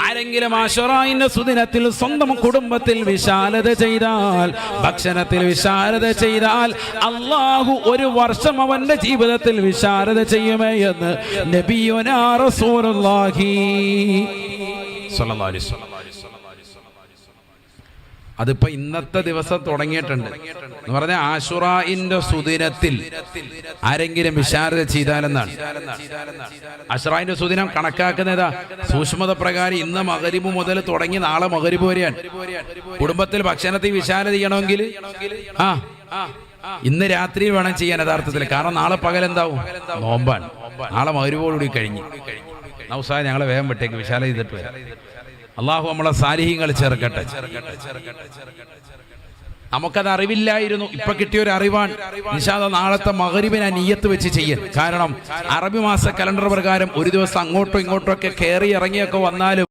ആരെങ്കിലും ആശുറായിന്റെ സുദിനത്തിൽ സ്വന്തം കുടുംബത്തിൽ വിശാലത ചെയ്താൽ, ഭക്ഷണത്തിൽ വിശാലത ചെയ്താൽ, അല്ലാഹു ഒരു വർഷം അവന്റെ ജീവിതത്തിൽ വിശാലത ചെയ്യുമേ എന്ന് നബിയുനാ റസൂലുള്ളാഹി സ്വല്ലല്ലാഹു അലൈഹി വസല്ലം. അതിപ്പോ ഇന്നത്തെ ദിവസം തുടങ്ങിയിട്ടുണ്ട് എന്ന് പറഞ്ഞാൽ ആശുറായിന്റെ സുദിനത്തിൽ ആരെങ്കിലും വിശാലത ചെയ്താലെന്നാണ്. ആശുറായിന്റെ സുദിനം കണക്കാക്കുന്നതാ സൂക്ഷ്മത പ്രകാരം ഇന്ന് മഗ്‌രിബ് മുതൽ തുടങ്ങി നാളെ മഗ്‌രിബ് വരെയാണ്. കുടുംബത്തിൽ ഭക്ഷണത്തിൽ വിശാലത ചെയ്യണമെങ്കിൽ ഇന്ന് രാത്രി വേണം ചെയ്യാൻ യഥാർത്ഥത്തിൽ. കാരണം നാളെ പകലെന്താവും, നോമ്പാണ്. നാളെ മഗ്‌രിബോടുകൂടി കഴിഞ്ഞു. നൗസാ ഞങ്ങളെ വേഗം വിട്ടേക്ക്, വിശാലത ചെയ്തിട്ട് വരാം. അള്ളാഹു നമ്മളെ സാലിഹീങ്ങൾ ചേർക്കട്ടെ. നമുക്കത് അറിവില്ലായിരുന്നു, ഇപ്പൊ കിട്ടിയ ഒരു അറിവാണ്. ഇൻഷാ അല്ലാഹ് നാളത്തെ മഗ്‌രിബിനെ നിയ്യത്ത് വെച്ച് ചെയ്യൽ. കാരണം അറബി മാസ കലണ്ടർ പ്രകാരം ഒരു ദിവസം അങ്ങോട്ടോ ഇങ്ങോട്ടോ ഒക്കെ കയറി ഇറങ്ങിയൊക്കെ വന്നാലും